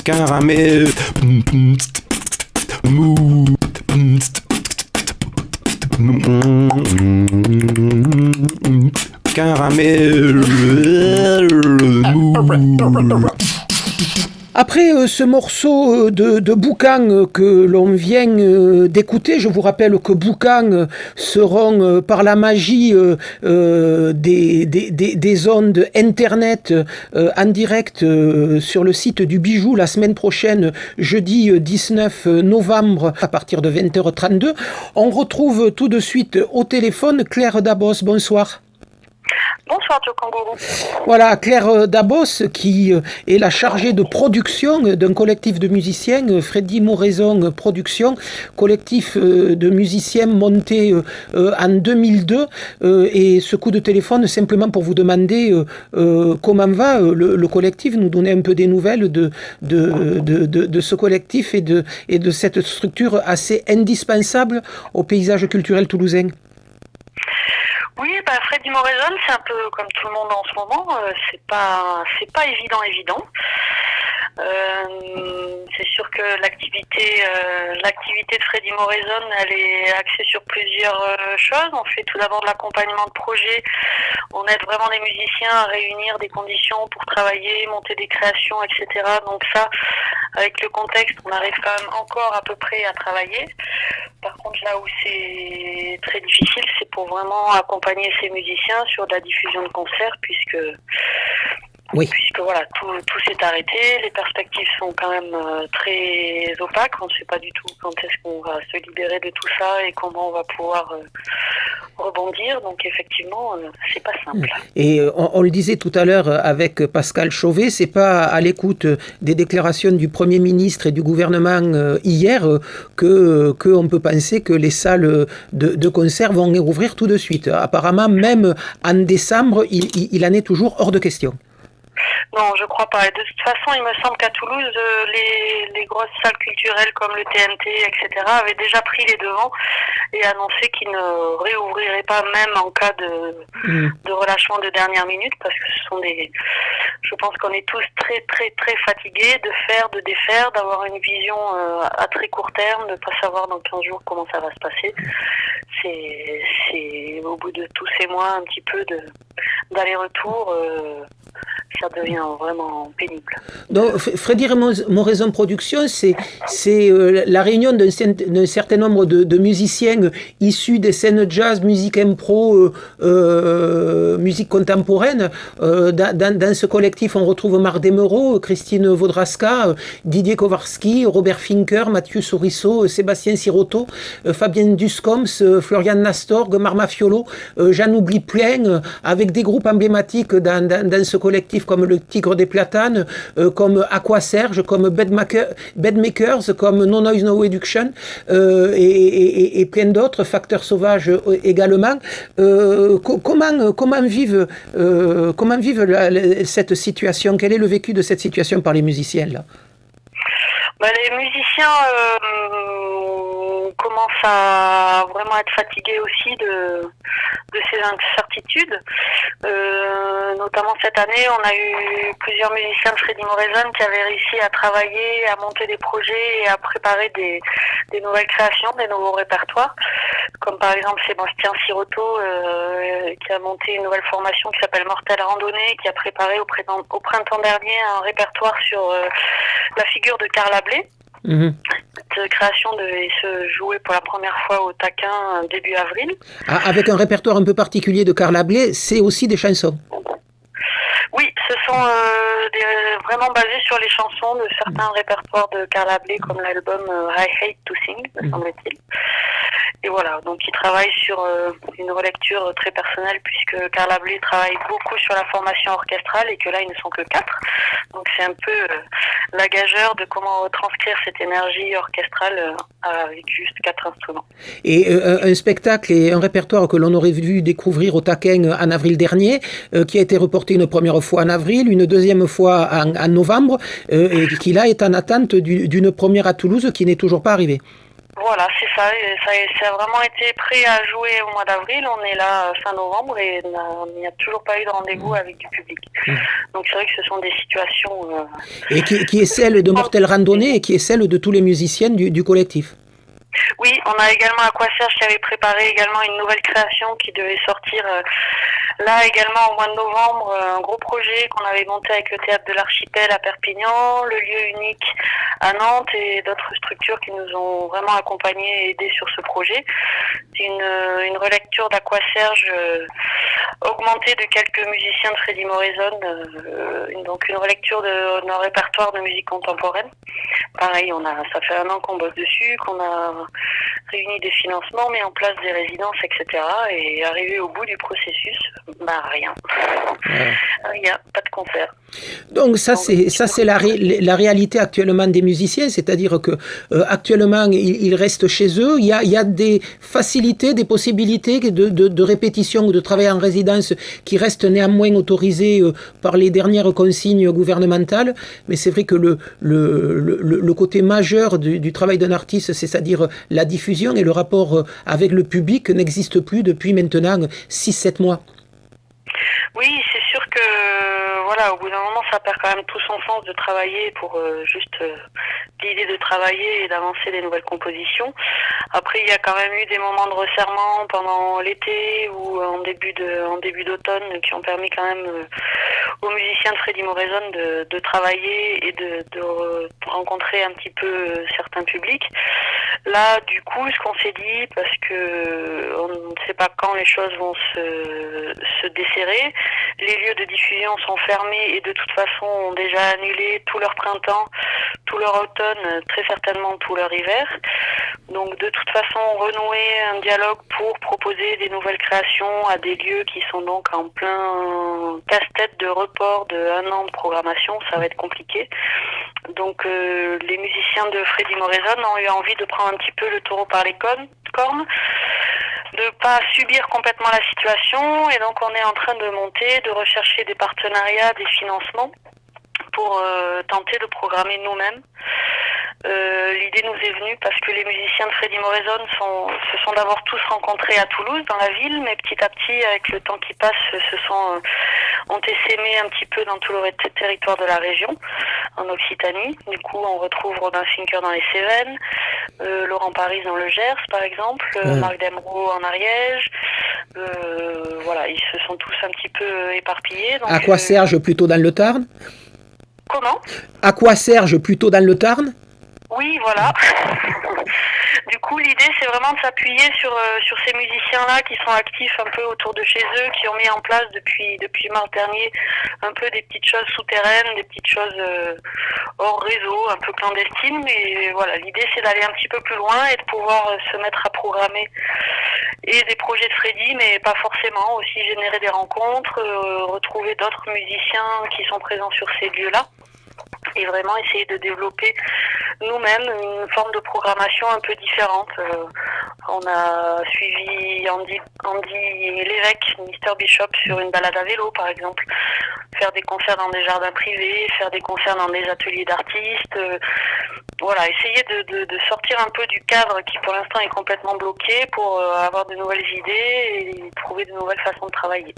Caramel. Mou. Caramel. Mou.
Après ce morceau de Boucan que l'on vient d'écouter, je vous rappelle que Boucan seront par la magie des ondes Internet en direct sur le site du Bijou la semaine prochaine, jeudi 19 novembre à partir de 20h32. On retrouve tout de suite au téléphone Claire Dabos. Bonsoir.
Bonsoir Joe Kangourou.
Voilà, Claire Dabos qui est la chargée de production d'un collectif de musiciens, Freddy Moraison Production, collectif de musiciens monté en 2002. Et ce coup de téléphone simplement pour vous demander comment va le collectif, nous donner un peu des nouvelles de ce collectif et de cette structure assez indispensable au paysage culturel toulousain.
Oui, Freddy Moraison, c'est un peu comme tout le monde en ce moment. C'est pas évident. C'est sûr que l'activité de Freddy Moraison, elle est axée sur plusieurs choses. On fait tout d'abord de l'accompagnement de projet. On aide vraiment les musiciens à réunir des conditions pour travailler, monter des créations, etc. Donc ça, avec le contexte, on arrive quand même encore à peu près à travailler. Par contre, là où c'est très difficile, c'est pour vraiment accompagner ces musiciens sur de la diffusion de concerts, puisque voilà, tout s'est arrêté, les perspectives sont quand même très opaques, on ne sait pas du tout quand est-ce qu'on va se libérer de tout ça et comment on va pouvoir rebondir, donc effectivement, c'est pas simple.
Et on le disait tout à l'heure avec Pascal Chauvet, c'est pas à l'écoute des déclarations du Premier ministre et du gouvernement hier que on peut penser que les salles de concert vont rouvrir tout de suite. Apparemment, même en décembre, il en est toujours hors de question.
Non, je crois pas. Et de toute façon, il me semble qu'à Toulouse, les grosses salles culturelles comme le TNT, etc., avaient déjà pris les devants et annoncé qu'ils ne réouvriraient pas, même en cas de relâchement de dernière minute, parce que ce sont je pense qu'on est tous très, très, très fatigués de faire, de défaire, d'avoir une vision à très court terme, de ne pas savoir dans 15 jours comment ça va se passer. C'est au bout de tous ces mois un petit peu d'aller-retour, ça devient vraiment pénible.
Donc, Freddy Moraison Production, c'est la réunion d'un certain nombre de musiciens issus des scènes jazz, musique impro, musique contemporaine. Dans ce collectif, on retrouve Marc Desmereaux, Christine Vaudrasca, Didier Kowarski, Robert Finker, Mathieu Souriceau, Sébastien Sirotto, Fabien Duscoms, Florian Nastorg, Marma Fiolo, j'en oublie plein, avec des groupes emblématiques dans ce collectif comme le Tigre des Platanes, comme Aquaserge, comme Bedmakers, comme No Noise No Education et plein d'autres, Facteurs Sauvages également. Comment vivent cette situation? Quel est le vécu de cette situation par les musiciens là?
Les musiciens commencent à vraiment être fatigués aussi de ces incertitudes. Notamment cette année, on a eu plusieurs musiciens de Freddy Moraison qui avaient réussi à travailler, à monter des projets et à préparer des nouvelles créations, des nouveaux répertoires. Comme par exemple Sébastien Sirotto qui a monté une nouvelle formation qui s'appelle Mortel Randonnée, qui a préparé au printemps dernier un répertoire sur la figure de Carla Bley. Cette création devait se jouer pour la première fois au Taquin début avril.
Avec un répertoire un peu particulier de Carla Bley, c'est aussi des chansons.
Oui, ce sont vraiment basés sur les chansons de certains répertoires de Carla Bley, comme l'album I Hate to Sing, me semble-t-il. Et voilà, donc il travaille sur une relecture très personnelle, puisque Carla Bley travaille beaucoup sur la formation orchestrale et que là, ils ne sont que 4. Donc c'est un peu la gageure de comment retranscrire cette énergie orchestrale avec juste 4 instruments.
Et un spectacle et un répertoire que l'on aurait vu découvrir au Taquin en avril dernier, qui a été reporté une première fois en avril, une deuxième fois en novembre, et qui là est en attente d'une première à Toulouse qui n'est toujours pas arrivée.
Voilà, c'est ça. Ça a vraiment été prêt à jouer au mois d'avril. On est là fin novembre et il n'y a toujours pas eu de rendez-vous avec du public. Donc c'est vrai que ce sont des situations...
Et qui est celle de Mortel Randonnée et qui est celle de tous les musiciens du collectif.
Oui, on a également Aquaserge qui avait préparé également une nouvelle création qui devait sortir Là également au mois de novembre, un gros projet qu'on avait monté avec le Théâtre de l'Archipel à Perpignan, le lieu unique à Nantes et d'autres structures qui nous ont vraiment accompagnés et aidés sur ce projet. C'est une relecture d'Aqua Serge augmentée de quelques musiciens de Freddy Moraison, donc une relecture de nos répertoires de musique contemporaine. Pareil, ça fait 1 an qu'on bosse dessus, qu'on a réuni des financements, mis en place des résidences, etc. Et arrivé au bout du processus, rien. Rien, pas de concert.
Donc ça c'est la réalité actuellement des musiciens, c'est-à-dire que actuellement ils restent chez eux. Il y a des facilités, des possibilités de répétition ou de travail en résidence qui restent néanmoins autorisées par les dernières consignes gouvernementales. Mais c'est vrai que le côté majeur du travail d'un artiste, c'est-à-dire la diffusion et le rapport avec le public, n'existe plus depuis maintenant 6-7 mois.
Oui, c'est sûr que au bout d'un moment, ça perd quand même tout son sens de travailler pour juste l'idée de travailler et d'avancer des nouvelles compositions. Après, il y a quand même eu des moments de resserrement pendant l'été ou en début d'automne qui ont permis quand même aux musiciens de Freddy Moraison de travailler et de rencontrer un petit peu certains publics. Là, du coup, ce qu'on s'est dit, parce que on ne sait pas quand les choses vont se desserrer, les lieux de diffusion sont fermés et de toute façon ont déjà annulé tout leur printemps, tout leur automne, très certainement tout leur hiver. Donc de toute façon, renouer un dialogue pour proposer des nouvelles créations à des lieux qui sont donc en plein casse-tête de report de 1 an de programmation, ça va être compliqué. Donc les musiciens de Freddy Moraison ont eu envie de prendre un petit peu le taureau par les cornes, de pas subir complètement la situation, et donc on est en train de monter, de rechercher des partenariats, des financements pour tenter de programmer nous-mêmes. L'idée nous est venue parce que les musiciens de Freddy Moraison se sont d'abord tous rencontrés à Toulouse, dans la ville, mais petit à petit, avec le temps qui passe, ont essaimé un petit peu dans tout le territoire de la région, en Occitanie. Du coup, on retrouve Robin Finker dans les Cévennes, Laurent Paris dans le Gers, par exemple, Marc Demro en Ariège. Ils se sont tous un petit peu éparpillés. Donc,
Aqua Serge plutôt dans le Tarn.
Comment ?
Aqua Serge plutôt dans le Tarn.
Oui, voilà. Du coup, l'idée, c'est vraiment de s'appuyer sur ces musiciens-là qui sont actifs un peu autour de chez eux, qui ont mis en place depuis mars dernier un peu des petites choses souterraines, des petites choses hors réseau, un peu clandestines. Mais voilà, l'idée, c'est d'aller un petit peu plus loin et de pouvoir se mettre à programmer et des projets de Freddy, mais pas forcément, aussi générer des rencontres, retrouver d'autres musiciens qui sont présents sur ces lieux-là. Et vraiment essayer de développer nous-mêmes une forme de programmation un peu différente. On a suivi Andy Lévesque, Mr Bishop, sur une balade à vélo, par exemple. Faire des concerts dans des jardins privés, faire des concerts dans des ateliers d'artistes. Essayer de sortir un peu du cadre qui pour l'instant est complètement bloqué pour avoir de nouvelles idées et trouver de nouvelles façons de travailler.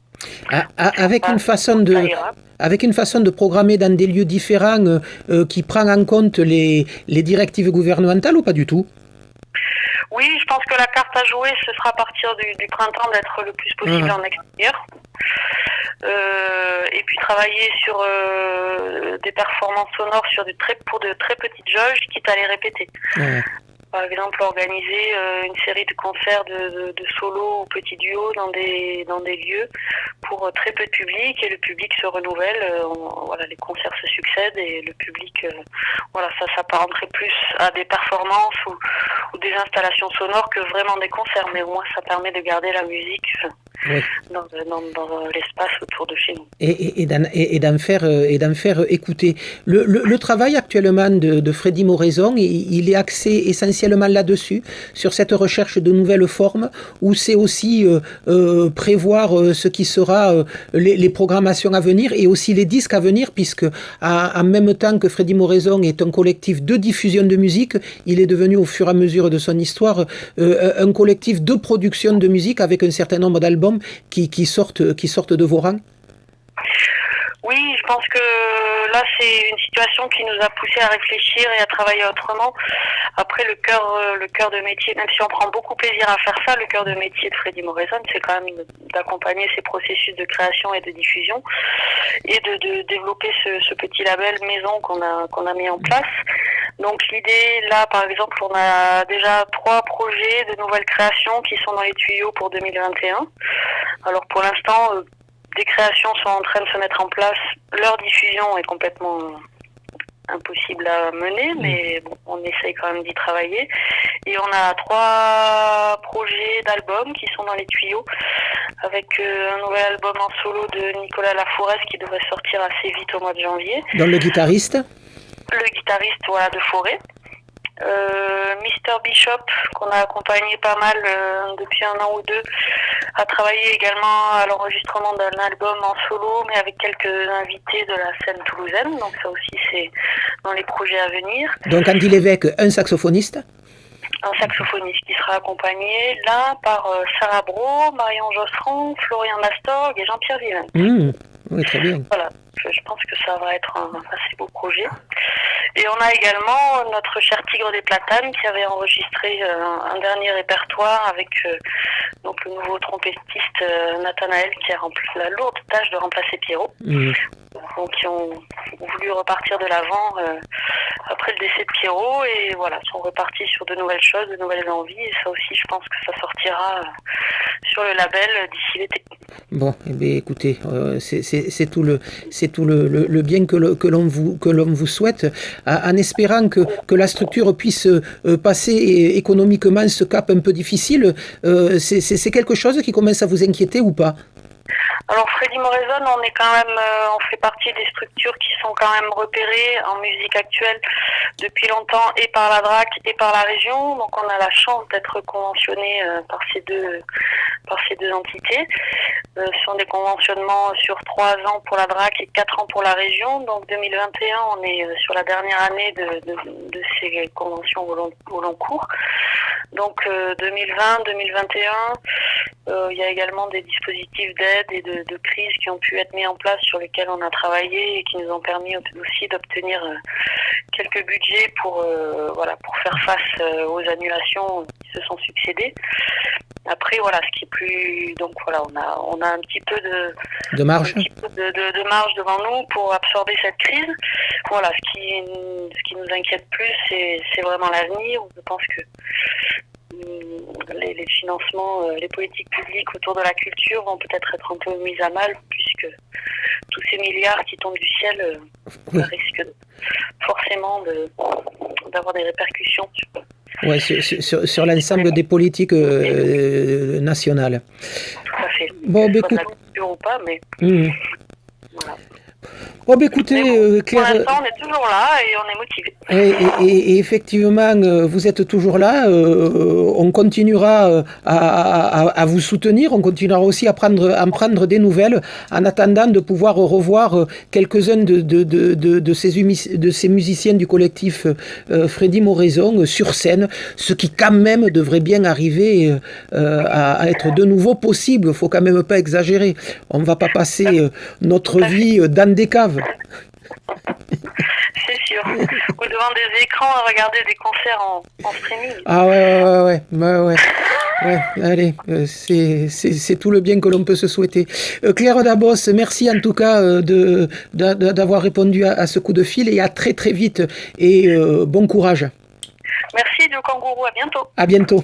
Avec une façon de programmer dans des lieux différents qui prend en compte les directives gouvernementales ou pas du tout ?
Oui, je pense que la carte à jouer, ce sera à partir du printemps d'être le plus possible en extérieur. Et puis travailler sur des performances sonores pour de très petites jauges, quitte à les répéter. Par exemple, organiser une série de concerts de solo ou petits duos dans des lieux pour très peu de public, et le public se renouvelle. Les concerts se succèdent et le public, ça s'apparenterait plus à des performances ou des installations sonores que vraiment des concerts. Mais au moins, ça permet de garder la musique dans l'espace autour de chez nous.
Et d'en faire écouter. Le travail actuellement de Freddy Moraison, il est axé essentiellement là-dessus, sur cette recherche de nouvelles formes, ou c'est aussi prévoir ce qui sera les programmations à venir et aussi les disques à venir, puisque en même temps que Freddy Moraison est un collectif de diffusion de musique, il est devenu au fur et à mesure de son histoire un collectif de production de musique avec un certain nombre d'albums qui sortent de vos rangs.
Oui, je pense que là, c'est une situation qui nous a poussé à réfléchir et à travailler autrement. Après, le cœur de métier, même si on prend beaucoup plaisir à faire ça, le cœur de métier de Freddy Moraison, c'est quand même d'accompagner ces processus de création et de diffusion et de développer ce petit label maison qu'on a mis en place. Donc l'idée, là, par exemple, on a déjà 3 projets de nouvelles créations qui sont dans les tuyaux pour 2021. Alors pour l'instant, des créations sont en train de se mettre en place. Leur diffusion est complètement impossible à mener, mais bon, on essaye quand même d'y travailler. Et on a 3 projets d'albums qui sont dans les tuyaux, avec un nouvel album en solo de Nicolas Lafourès qui devrait sortir assez vite au mois de janvier.
Dans le guitariste?
Le guitariste, voilà, de Forêt. Mr Bishop, qu'on a accompagné pas mal depuis 1 an ou 2, a travaillé également à l'enregistrement d'un album en solo, mais avec quelques invités de la scène toulousaine. Donc ça aussi, c'est dans les projets à venir.
Donc Andy Lévesque, un saxophoniste?
Un saxophoniste qui sera accompagné là par Sarah Brault, Marion Josserand, Florian Mastorg et Jean-Pierre Villain.
Oui, très bien.
Voilà, je pense que ça va être un assez beau projet. Et on a également notre cher Tigre des Platanes qui avait enregistré un dernier répertoire avec donc le nouveau trompettiste Nathanaël qui a rempli la lourde tâche de remplacer Pierrot. Donc qui ont voulu repartir de l'avant après le décès de Pierrot et voilà, sont repartis sur de nouvelles choses, de nouvelles envies et ça aussi je pense que ça sortira sur le label d'ici l'été.
Bon, eh bien, écoutez, c'est tout le bien que l'on vous souhaite, en espérant que la structure puisse passer économiquement ce cap un peu difficile. C'est quelque chose qui commence à vous inquiéter ou pas?
Alors Freddy Moraison, on fait partie des structures qui sont quand même repérées en musique actuelle depuis longtemps et par la DRAC et par la région. Donc on a la chance d'être conventionné par ces deux entités. Ce sont des conventionnements sur 3 ans pour la DRAC et 4 ans pour la région. Donc 2021, on est sur la dernière année de ces conventions au long cours. Donc 2020, 2021, il y a également des dispositifs d'aide et de crise qui ont pu être mis en place sur lesquels on a travaillé et qui nous ont permis aussi d'obtenir quelques budgets pour faire face aux annulations qui se sont succédées. Après voilà, ce qui est plus on a un petit peu de
marge,
de marge devant nous pour absorber cette crise. Voilà, ce qui nous inquiète plus, c'est vraiment l'avenir. Je pense que les financements, les politiques publiques autour de la culture vont peut-être être un peu mises à mal puisque tous ces milliards qui tombent du ciel risquent forcément d'avoir des répercussions
sur l'ensemble des politiques nationales.
Tout à fait.
Bon,
soit de la culture ou pas, mais voilà.
Bon, écoutez, Claire,
pour l'instant, on est toujours là et on est motivé.
Et effectivement, vous êtes toujours là. On continuera à vous soutenir. On continuera aussi à prendre des nouvelles en attendant de pouvoir revoir quelques-uns de ces musiciens du collectif Freddy Moraison sur scène, ce qui quand même devrait bien arriver à être de nouveau possible. Il ne faut quand même pas exagérer. On ne va pas passer notre vie dans des caves.
C'est sûr. Ou devant des écrans à regarder des concerts en streaming.
Ah ouais. Allez, c'est tout le bien que l'on peut se souhaiter. Claire Dabos, merci en tout cas d'avoir répondu à ce coup de fil et à très très vite et bon courage.
Merci Joe Kangourou, à bientôt.
À bientôt.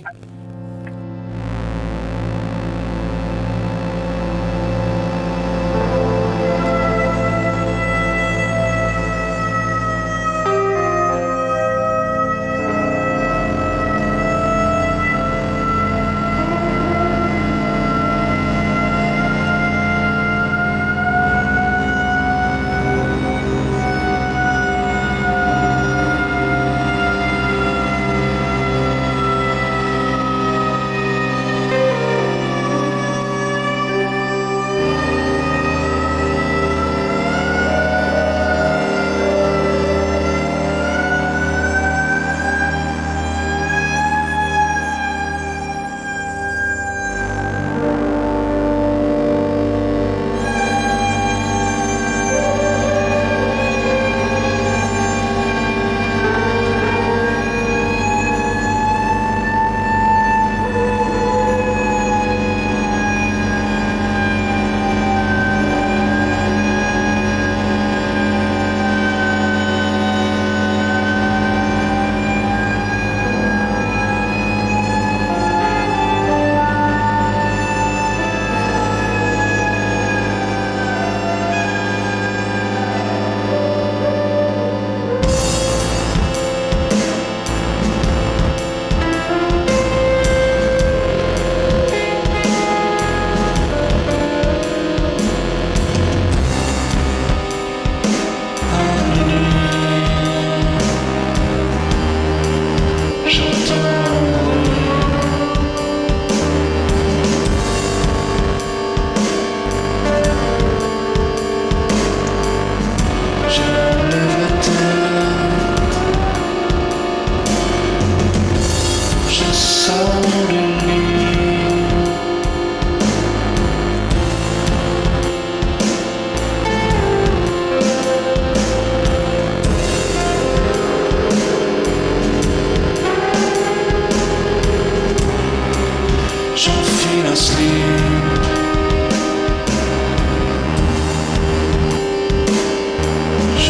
Je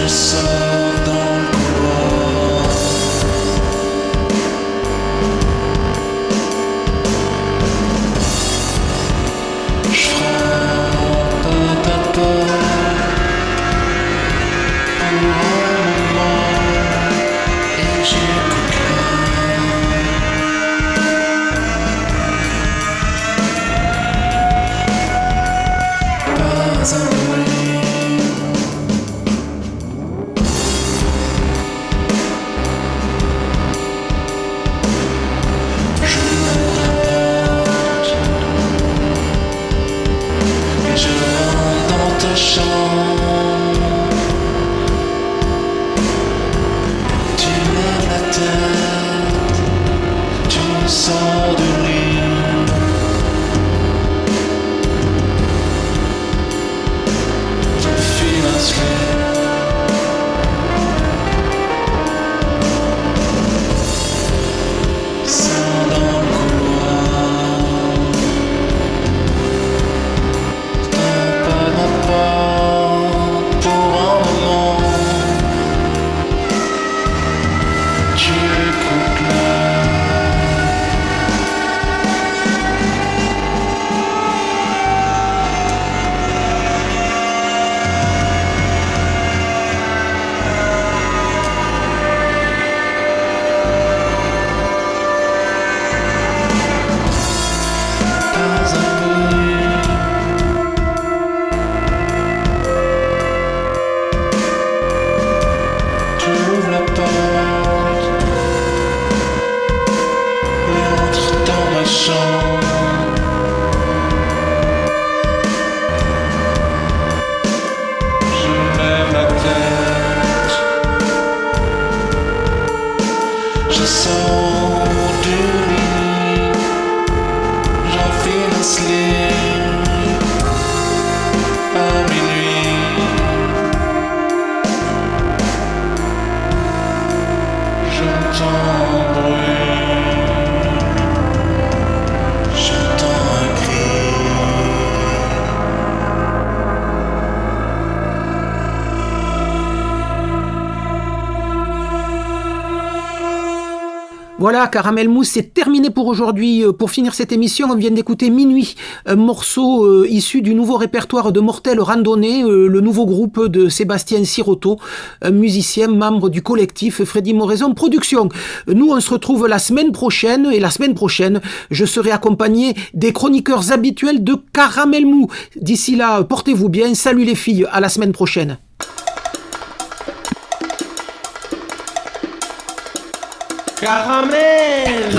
sors dans le couloir. Je frappe à ta porte pour un moment et j'écoute là. Pas un bruit. Tu lèves la tête, tu sors du lit. Feel asleep. Sans dans le couloir. Tape à ma porte pour un moment. Tu écoutes là. Pas un bruit. Tu ouvres la porte et entres dans ma chambre. Je lève la tête. Je sors du lit. J'enfile un slip à minuit. J'entends un bruit. J'entends un cri.
Voilà, Caramel Mousse, c'est terminé pour aujourd'hui. Pour finir cette émission, on vient d'écouter Minuit, un morceau issu du nouveau répertoire de Mortel Randonnée, le nouveau groupe de Sébastien Sirotto, un musicien membre du collectif Freddy Moraison Productions. Nous, on se retrouve la semaine prochaine, et la semaine prochaine, je serai accompagné des chroniqueurs habituels de Caramel Mou. D'ici là, portez-vous bien, salut les filles, à la semaine prochaine.
Caramel.